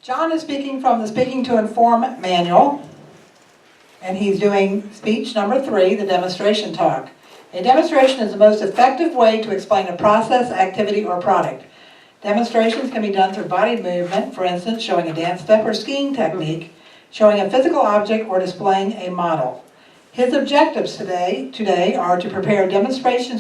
John is speaking from the Speaking to Inform manual, and he's doing speech number 3, the demonstration talk. A demonstration is the most effective way to explain a process, activity, or product. Demonstrations can be done through body movement, for instance, showing a dance step or skiing technique, showing a physical object, or displaying a model. His objectives today are to prepare a demonstration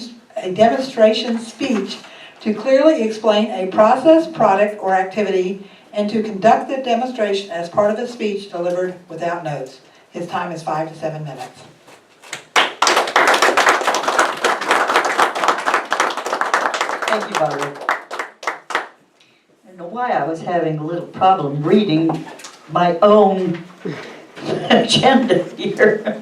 speech to clearly explain a process, product, or activity, and to conduct the demonstration as part of a speech delivered without notes. His time is 5 to 7 minutes. Thank you, Barbara. I don't know why I was having a little problem reading my own agenda here.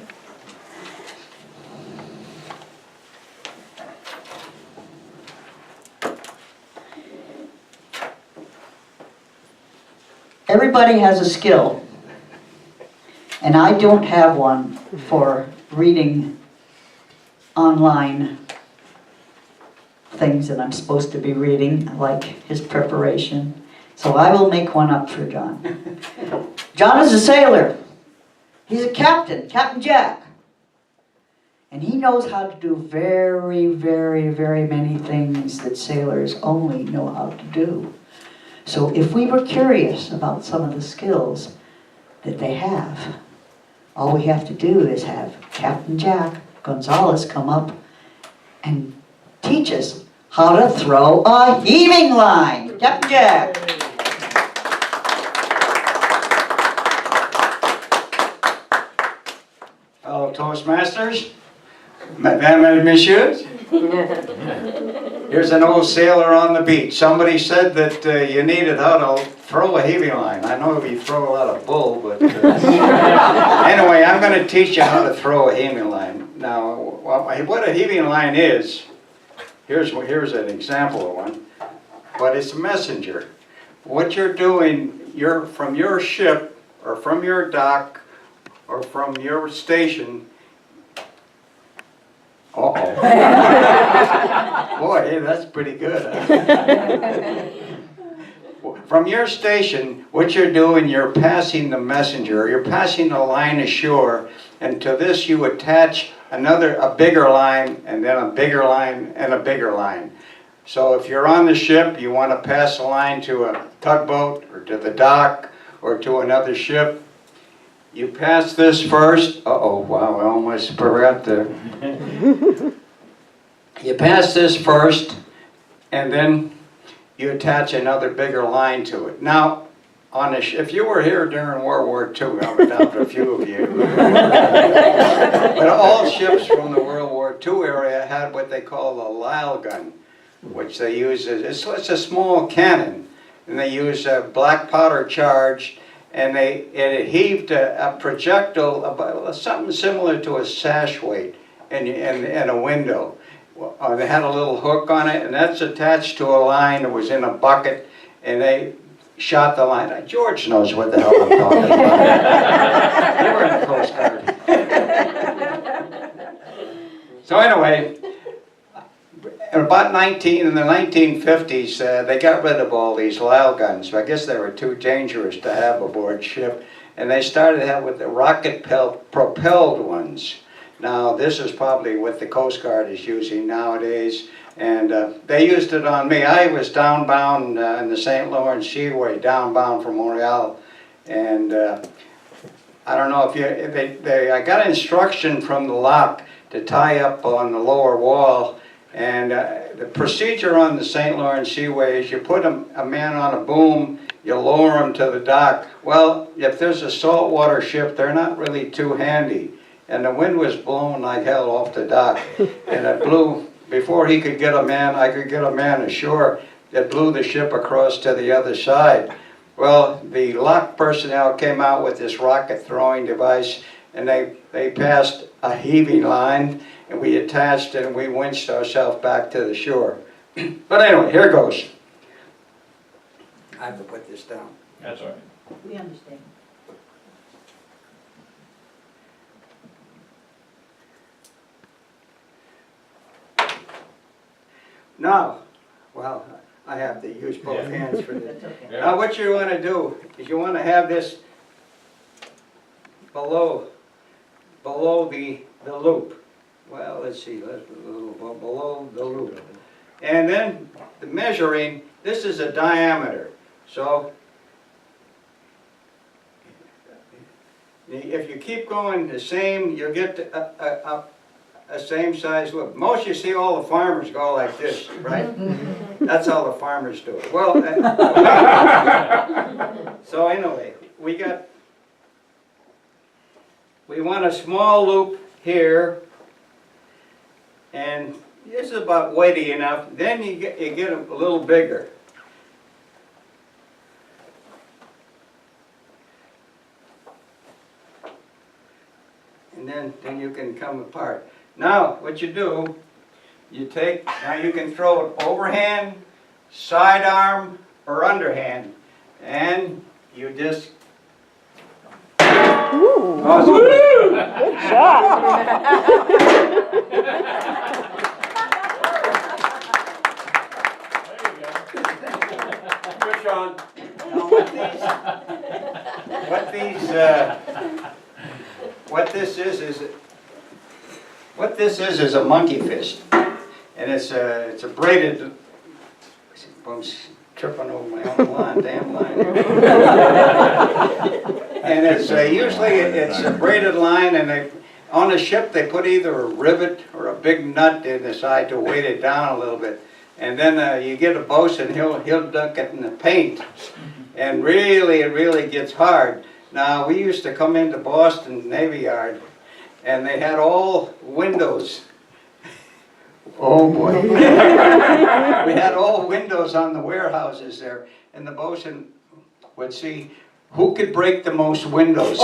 Everybody has a skill, and I don't have one for reading online things that I'm supposed to be reading, like his preparation. So I will make one up for John. John is a sailor. He's a captain, Captain Jack. And he knows how to do very, very, very many things that sailors only know how to do. So if we were curious about some of the skills that they have, all we have to do is have Captain Jack Gonzalez come up and teach us how to throw a heaving line. Captain Jack. Hello, Toastmasters, Madame and Messieurs. Here's an old sailor on the beach. Somebody said that you needed how to throw a heaving line. I know we throw a lot of bull, but anyway, I'm going to teach you how to throw a heaving line. Now, what a heaving line is, here's an example of one, but it's a messenger. What you're doing, you're from your ship, or from your dock, or from your station. Uh-oh. Boy, hey, that's pretty good. Huh? From your station, what you're doing, you're passing the messenger, you're passing a line ashore, and to this you attach a bigger line, and then a bigger line, and a bigger line. So if you're on the ship, you want to pass a line to a tugboat, or to the dock, or to another ship. You pass this first. Uh-oh, wow, I almost forgot to. You pass this first, and then you attach another bigger line to it. Now, if you were here during World War II, I doubt a few of you, but all ships from the World War II area had what they call a Lyle gun, which they use it's a small cannon, and they use a black powder charge. And it heaved a projectile about something similar to a sash weight in a window. They had a little hook on it, and that's attached to a line that was in a bucket, and they shot the line. George knows what the hell I'm talking about. You were in the Coast Guard. So anyway, in the 1950s, they got rid of all these Lyle guns. I guess they were too dangerous to have aboard ship, and they started to have with the rocket-propelled ones. Now, this is probably what the Coast Guard is using nowadays, and they used it on me. I was downbound in the St. Lawrence Seaway, downbound from Montreal, and I don't know if I got instruction from the lock to tie up on the lower wall. And the procedure on the St. Lawrence Seaway is you put a man on a boom, you lower him to the dock. Well, if there's a saltwater ship, they're not really too handy. And the wind was blowing like hell off the dock. And it blew, before I could get a man ashore, it blew the ship across to the other side. Well, the lock personnel came out with this rocket throwing device, and they passed a heaving line, and we attached it and we winched ourselves back to the shore. But anyway, here goes. I have to put this down. That's all right. We understand. Now, well, I have to use both hands for this. That's okay. Now what you want to do is you want to have this below the loop. Well, let's see, below the loop. And then the measuring, this is a diameter. So if you keep going the same, you'll get a same size loop. Most you see all the farmers go like this, right? That's how the farmers do it. Well, so anyway, we want a small loop here, and this is about weighty enough. Then you get a little bigger. And then you can come apart. Now, what you do, now you can throw it overhand, sidearm, or underhand. And you just... Awesome. Good job. Good, Sean. Now, what this is a monkey fist, and it's a braided. I'm tripping over my own line, damn line. And it's usually it's a braided line, and on a ship they put either a rivet or a big nut in the side to weight it down a little bit. And then you get a bosun, he'll dunk it in the paint, and it really gets hard. Now we used to come into Boston Navy Yard, and they had all windows. Oh boy. We had all windows on the warehouses there, and the bosun would see who could break the most windows.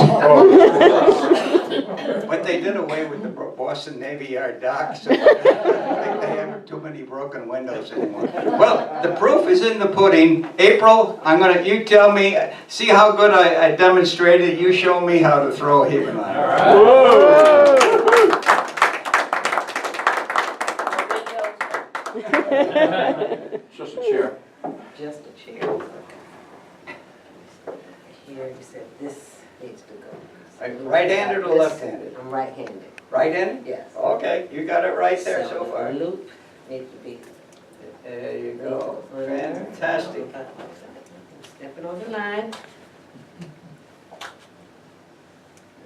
But they did away with the Boston Navy Yard docks, so I think they have too many broken windows anymore. Well, the proof is in the pudding. April, you tell me, see how good I demonstrated, you show me how to throw a heaving line. All right. Just a chair. Just a chair. Here, you said this needs to go. Right-handed or left-handed? I'm right-handed. Right-handed? Yes. Okay, you got it right there so the far. loop needs to be. There you go. Fantastic. Stepping on the line.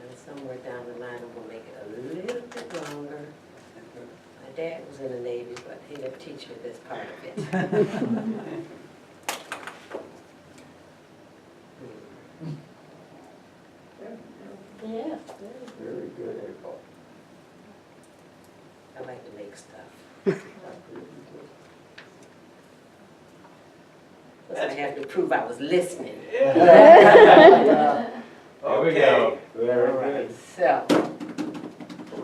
And somewhere down the line, I'm gonna make it a little bit longer. My dad was in the Navy, but he didn't teach me this part of it. Yeah. Very good, April. I like to make stuff. Plus I have to prove I was listening. There we go. Very All right, good. so.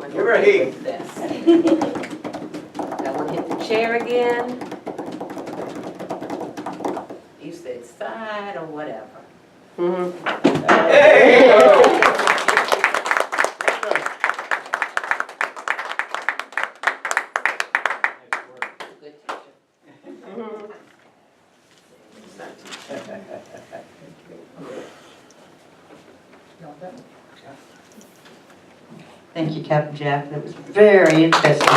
Give her a heat. This. I want to hit the chair again. You said side or whatever. Hey! Good teacher. Thank you, Captain Jack. That was very interesting.